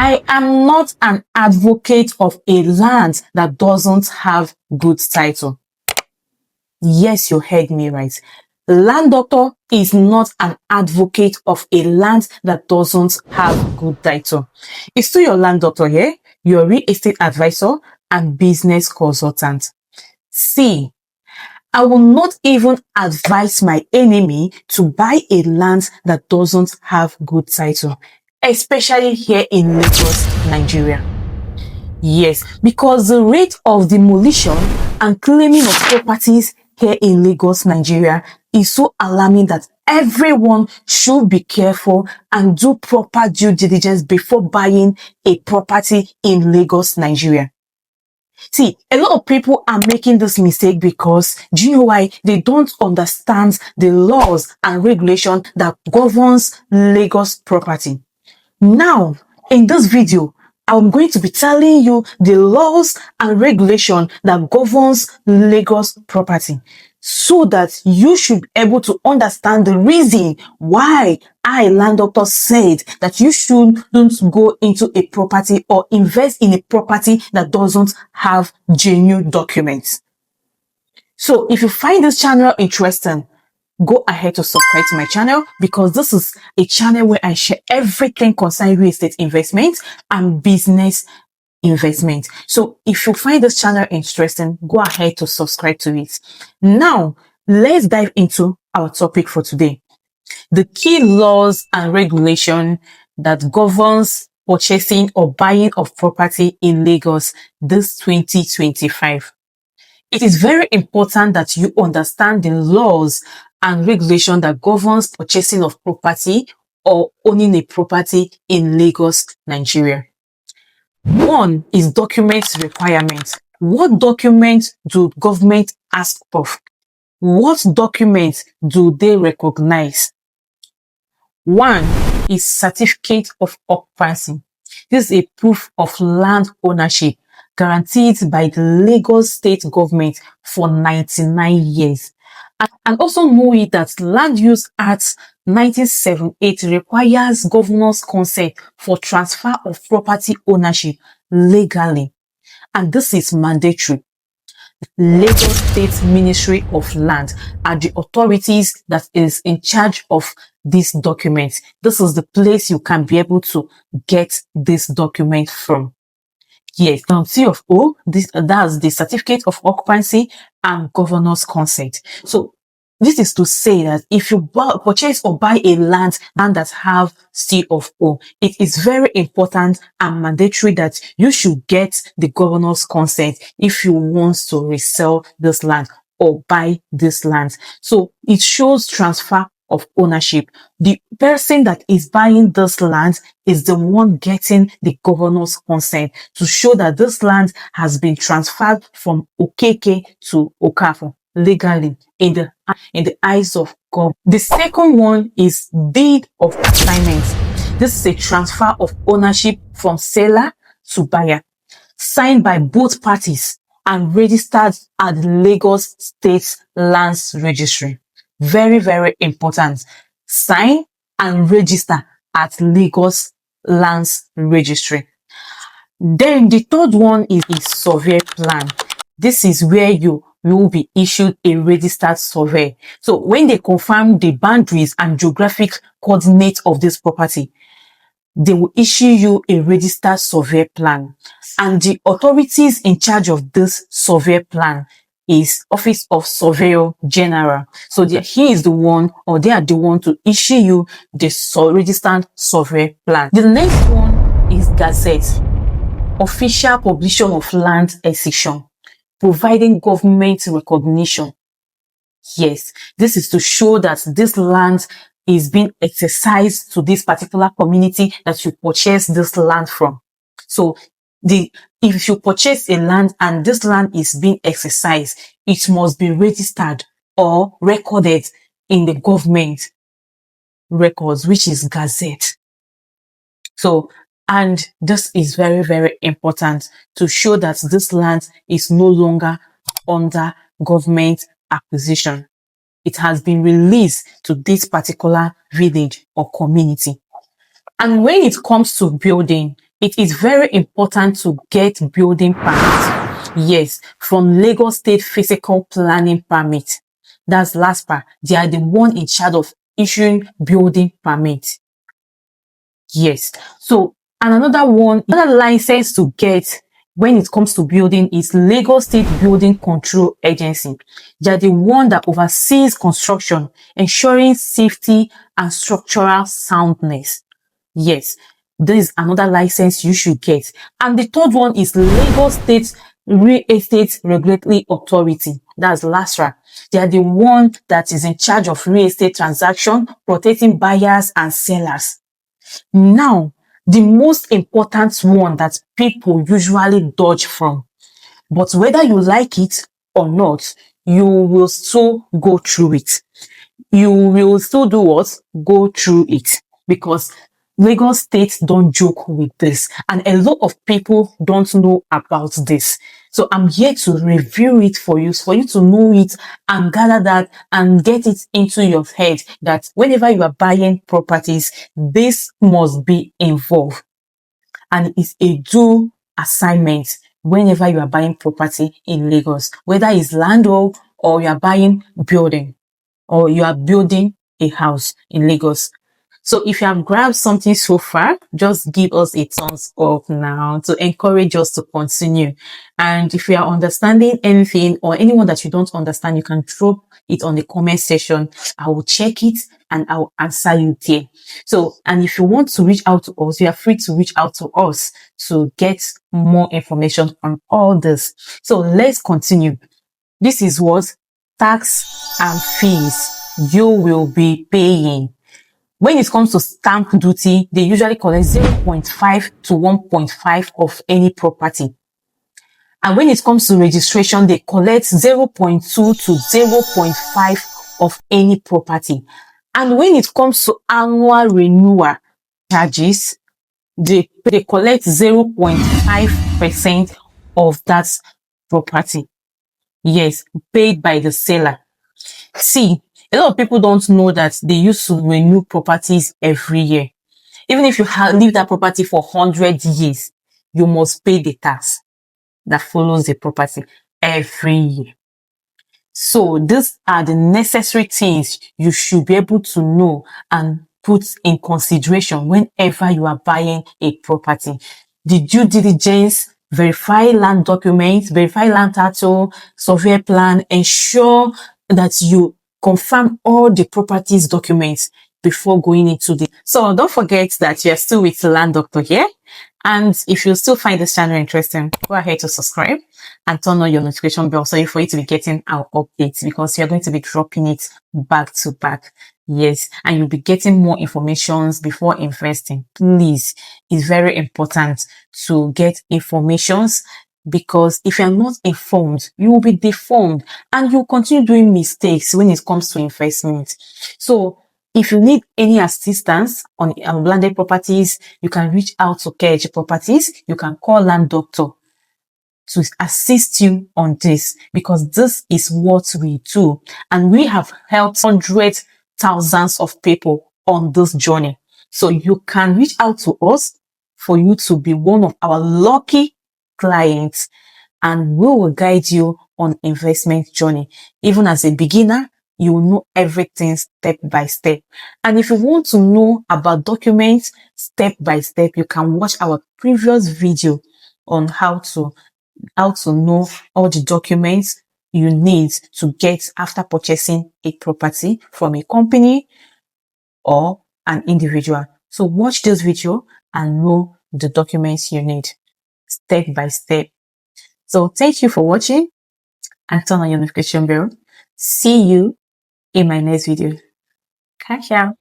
I am not an advocate of a land that doesn't have good title. Yes, you heard me right. Land doctor is not an advocate of a land that doesn't have good title. It's still your land doctor here, your real estate advisor and business consultant. See, I will not even advise my enemy to buy a land that doesn't have good title, especially here in Lagos, Nigeria. Yes, because the rate of demolition and claiming of properties here in Lagos, Nigeria is so alarming that everyone should be careful and do proper due diligence before buying a property in Lagos, Nigeria. See, a lot of people are making this mistake because, do you know why? They don't understand the laws and regulation that governs Lagos property. Now, in this video, I'm going to be telling you the laws and regulation that governs Lagos property so that you should be able to understand the reason why I, land doctor, said that you shouldn't go into a property or invest in a property that doesn't have genuine documents. So if you find this channel interesting, go ahead to subscribe to my channel because this is a channel where I share everything concerning real estate investment and business investment. So if you find this channel interesting, go ahead to subscribe to it. Now, let's dive into our topic for today. The key laws and regulation that governs purchasing or buying of property in Lagos this 2025. It is very important that you understand the laws and regulation that governs purchasing of property or owning a property in Lagos, Nigeria. One is documents requirements. What documents do government ask for? What documents do they recognize? One is Certificate of Occupancy. This is a proof of land ownership guaranteed by the Lagos State government for 99 years. And also know it that Land Use Act 1978 requires governor's consent for transfer of property ownership legally. And this is mandatory. Lagos State Ministry of Land are the authorities that is in charge of these documents. This is the place you can be able to get this document from. Yes, now C of O, that's the Certificate of Occupancy and Governor's Consent. So this is to say that if you purchase or buy a land that have C of O, it is very important and mandatory that you should get the governor's consent if you want to resell this land or buy this land. So it shows transfer of ownership. The person that is buying this land is the one getting the governor's consent to show that this land has been transferred from Okeke to Okafor legally in the eyes of God. The second one is deed of assignment. This is a transfer of ownership from seller to buyer, signed by both parties and registered at the Lagos State Land Registry. Very, very important. Sign and register at Lagos Land Registry. Then the third one is a survey plan. This is where you will be issued a registered survey. So when they confirm the boundaries and geographic coordinates of this property, they will issue you a registered survey plan. And the authorities in charge of this survey plan is Office of Surveyor General. So he is the one, or they are the one to issue you the registered survey plan. The next one is Gazette, official publication of land excision, providing government recognition. Yes, this is to show that this land is being exercised to this particular community that you purchase this land from. So if you purchase a land and this land is being exercised, it must be registered or recorded in the government records, which is Gazette. So, and this is very, very important to show that this land is no longer under government acquisition. It has been released to this particular village or community. And when it comes to building, it is very important to get building permit. Yes, from Lagos State Physical Planning Permit. That's LASPA. They are the one in charge of issuing building permit. Yes. So, and another license to get when it comes to building is Lagos State Building Control Agency. They are the one that oversees construction, ensuring safety and structural soundness. Yes, this is another license you should get. And the third one is Lagos State Real Estate Regulatory Authority. That's LASRA. They are the one that is in charge of real estate transaction, protecting buyers and sellers. Now, the most important one that people usually dodge from, but whether you like it or not, you will still go through it. You will still do what? Go through it. Because Lagos State don't joke with this, and a lot of people don't know about this. So I'm here to review it for you to know it and gather that and get it into your head that whenever you are buying properties, this must be involved. And it's a due assignment whenever you are buying property in Lagos, whether it's land or you are buying building or you are building a house in Lagos. So if you have grabbed something so far, just give us a thumbs up now to encourage us to continue. And if you are understanding anything or anyone that you don't understand, you can drop it on the comment section. I will check it and I will answer you there. So, and if you want to reach out to us, you are free to reach out to us to get more information on all this. So let's continue. This is what tax and fees you will be paying. When it comes to stamp duty, they usually collect 0.5 to 1.5 of any property. And when it comes to registration, they collect 0.2 to 0.5 of any property. And when it comes to annual renewal charges, they collect 0.5% of that property. Yes, paid by the seller. See, a lot of people don't know that they used to renew properties every year. Even if you leave that property for 100 years, you must pay the tax that follows the property every year. So these are the necessary things you should be able to know and put in consideration whenever you are buying a property. The due diligence, verify land documents, verify land title, survey plan, ensure that you confirm all the properties documents before going into the. So don't forget that you're still with Land Doctor here. And if you still find this channel interesting, go ahead to subscribe and turn on your notification bell so for you to be getting our updates, because you're going to be dropping it back to back. Yes, and you'll be getting more informations before investing. Please, it's very important to get informations, because if you're not informed, you will be deformed and you'll continue doing mistakes when it comes to investment. So if you need any assistance on landed properties, you can reach out to 𝐥𝐚𝐰𝐬 Properties. You can call Land Doctor to assist you on this, because this is what we do. And we have helped hundreds, thousands of people on this journey. So you can reach out to us for you to be one of our lucky clients, and we will guide you on investment journey. Even as a beginner, you will know everything step by step. And if you want to know about documents step by step, you can watch our previous video on how to know all the documents you need to get after purchasing a property from a company or an individual. So watch this video and know the documents you need step by step. So thank you for watching, and turn on your notification bell. See you in my next video. 𝐿.